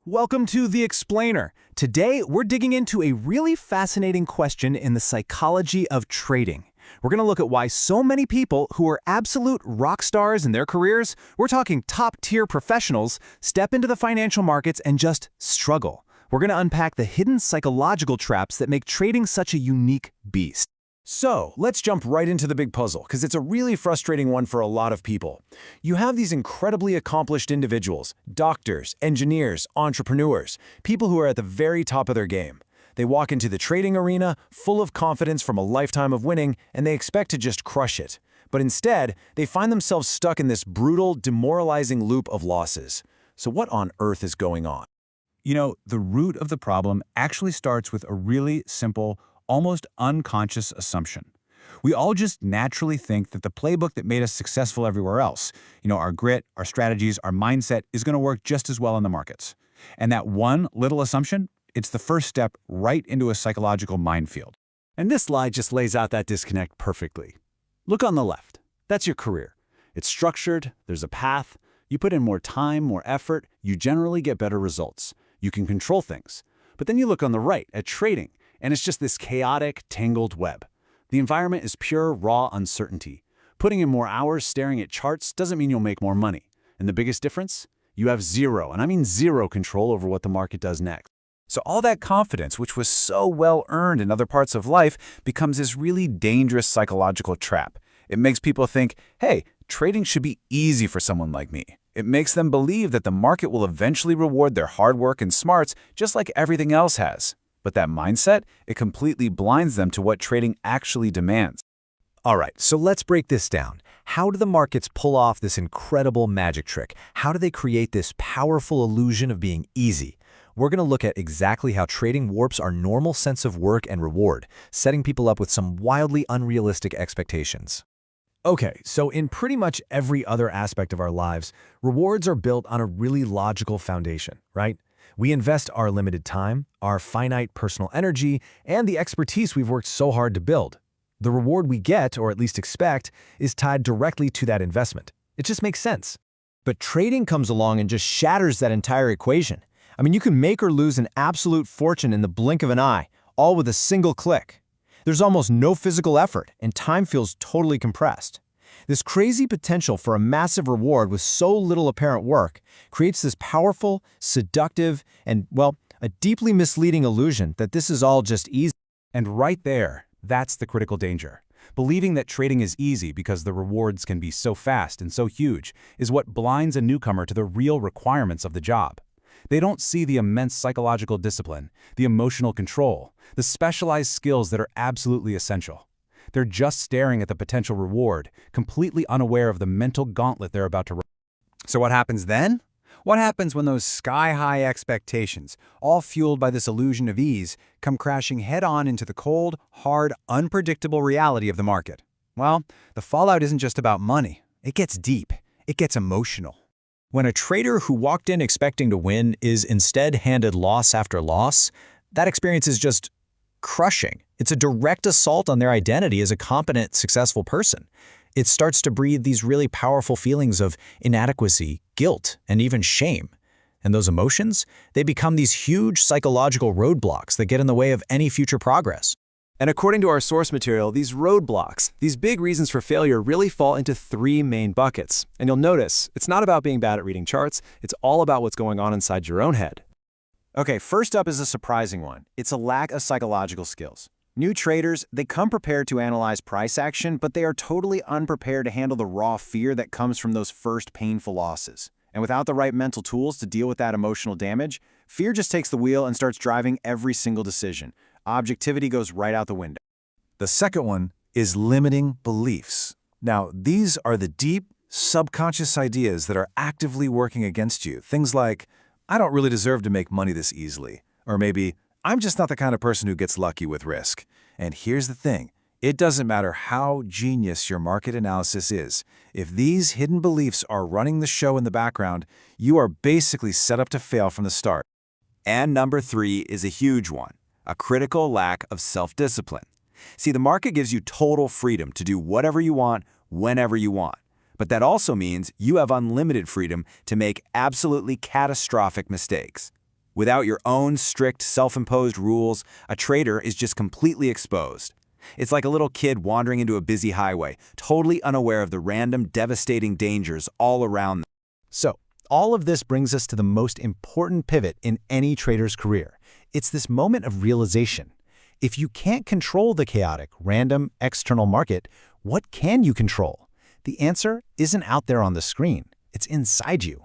Welcome to The Explainer. Today, we're digging into a really fascinating question in the psychology of trading. We're going to look at why so many people who are absolute rock stars in their careers, we're talking top-tier professionals, step into the financial markets and just struggle. We're going to unpack the hidden psychological traps that make trading such a unique beast. So, let's jump right into the big puzzle, because it's a really frustrating one for a lot of people. You have these incredibly accomplished individuals, doctors, engineers, entrepreneurs, people who are at the very top of their game. They walk into the trading arena full of confidence from a lifetime of winning, and they expect to just crush it. But instead, they find themselves stuck in this brutal, demoralizing loop of losses. So what on earth is going on? You know, the root of the problem actually starts with a really simple, almost unconscious assumption. We all just naturally think that the playbook that made us successful everywhere else, our grit, our strategies, our mindset is going to work just as well in the markets. And that one little assumption, it's the first step right into a psychological minefield. And this slide just lays out that disconnect perfectly. Look on the left. That's your career. It's structured, there's a path. You put in more time, more effort, you generally get better results. You can control things. But then you look on the right at trading, and it's just this chaotic, tangled web. The environment is pure, raw uncertainty. Putting in more hours staring at charts doesn't mean you'll make more money. And the biggest difference? You have zero, and I mean zero control over what the market does next. So all that confidence, which was so well earned in other parts of life, becomes this really dangerous psychological trap. It makes people think, hey, trading should be easy for someone like me. It makes them believe that the market will eventually reward their hard work and smarts just like everything else has. But that mindset, it completely blinds them to what trading actually demands. All right, so let's break this down. How do the markets pull off this incredible magic trick? How do they create this powerful illusion of being easy? We're going to look at exactly how trading warps our normal sense of work and reward, setting people up with some wildly unrealistic expectations. Okay, so in pretty much every other aspect of our lives, rewards are built on a really logical foundation, right? We invest our limited time, our finite personal energy, and the expertise we've worked so hard to build. The reward we get, or at least expect, is tied directly to that investment. It just makes sense. But trading comes along and just shatters that entire equation. I mean, you can make or lose an absolute fortune in the blink of an eye, all with a single click. There's almost no physical effort, and time feels totally compressed. This crazy potential for a massive reward with so little apparent work creates this powerful, seductive, and, well, a deeply misleading illusion that this is all just easy. And right there, that's the critical danger. Believing that trading is easy because the rewards can be so fast and so huge is what blinds a newcomer to the real requirements of the job. They don't see the immense psychological discipline, the emotional control, the specialized skills that are absolutely essential. They're just staring at the potential reward, completely unaware of the mental gauntlet they're about to run. So what happens then? What happens when those sky-high expectations, all fueled by this illusion of ease, come crashing head-on into the cold, hard, unpredictable reality of the market? Well, the fallout isn't just about money. It gets deep. It gets emotional. When a trader who walked in expecting to win is instead handed loss after loss, that experience is just crushing. It's a direct assault on their identity as a competent, successful person. It starts to breed these really powerful feelings of inadequacy, guilt, and even shame. And those emotions, they become these huge psychological roadblocks that get in the way of any future progress. And according to our source material, these roadblocks, these big reasons for failure really fall into three main buckets. And you'll notice, it's not about being bad at reading charts, it's all about what's going on inside your own head. Okay, first up is a surprising one. It's a lack of psychological skills. New traders, they come prepared to analyze price action, but they are totally unprepared to handle the raw fear that comes from those first painful losses. And without the right mental tools to deal with that emotional damage, fear just takes the wheel and starts driving every single decision. Objectivity goes right out the window. The second one is limiting beliefs. Now, these are the deep, subconscious ideas that are actively working against you. Things like, I don't really deserve to make money this easily. Or maybe, I'm just not the kind of person who gets lucky with risk. And here's the thing. It doesn't matter how genius your market analysis is. If these hidden beliefs are running the show in the background, you are basically set up to fail from the start. And number 3 is a huge one, a critical lack of self-discipline. See, the market gives you total freedom to do whatever you want, whenever you want. But that also means you have unlimited freedom to make absolutely catastrophic mistakes. Without your own strict, self-imposed rules, a trader is just completely exposed. It's like a little kid wandering into a busy highway, totally unaware of the random, devastating dangers all around them. So, all of this brings us to the most important pivot in any trader's career. It's this moment of realization. If you can't control the chaotic, random, external market, what can you control? The answer isn't out there on the screen. It's inside you.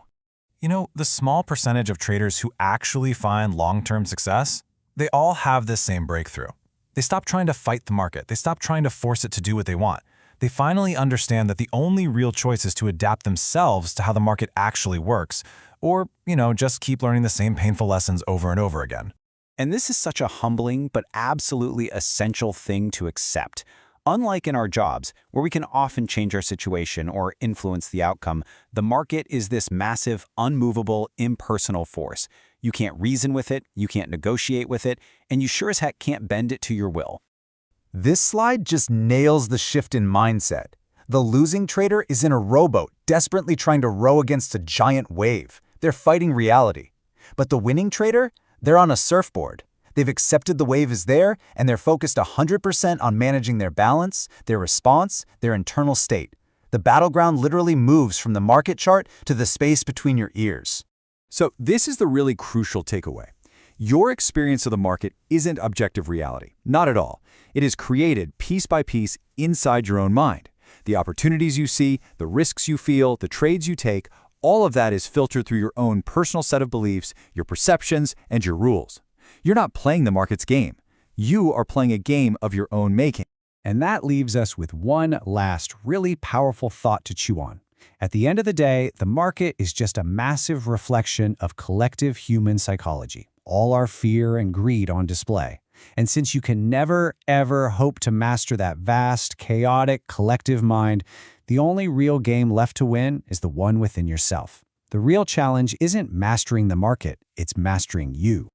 You know, the small percentage of traders who actually find long-term success, they all have this same breakthrough. They stop trying to fight the market. They stop trying to force it to do what they want. They finally understand that the only real choice is to adapt themselves to how the market actually works, or, just keep learning the same painful lessons over and over again. And this is such a humbling but absolutely essential thing to accept. Unlike in our jobs, where we can often change our situation or influence the outcome, the market is this massive, unmovable, impersonal force. You can't reason with it, you can't negotiate with it, and you sure as heck can't bend it to your will. This slide just nails the shift in mindset. The losing trader is in a rowboat, desperately trying to row against a giant wave. They're fighting reality. But the winning trader? They're on a surfboard. They've accepted the wave is there, and they're focused 100% on managing their balance, their response, their internal state. The battleground literally moves from the market chart to the space between your ears. So this is the really crucial takeaway. Your experience of the market isn't objective reality. Not at all. It is created piece by piece inside your own mind. The opportunities you see, the risks you feel, the trades you take, all of that is filtered through your own personal set of beliefs, your perceptions, and your rules. You're not playing the market's game. You are playing a game of your own making. And that leaves us with one last really powerful thought to chew on. At the end of the day, the market is just a massive reflection of collective human psychology, all our fear and greed on display. And since you can never, ever hope to master that vast, chaotic, collective mind, the only real game left to win is the one within yourself. The real challenge isn't mastering the market, it's mastering you.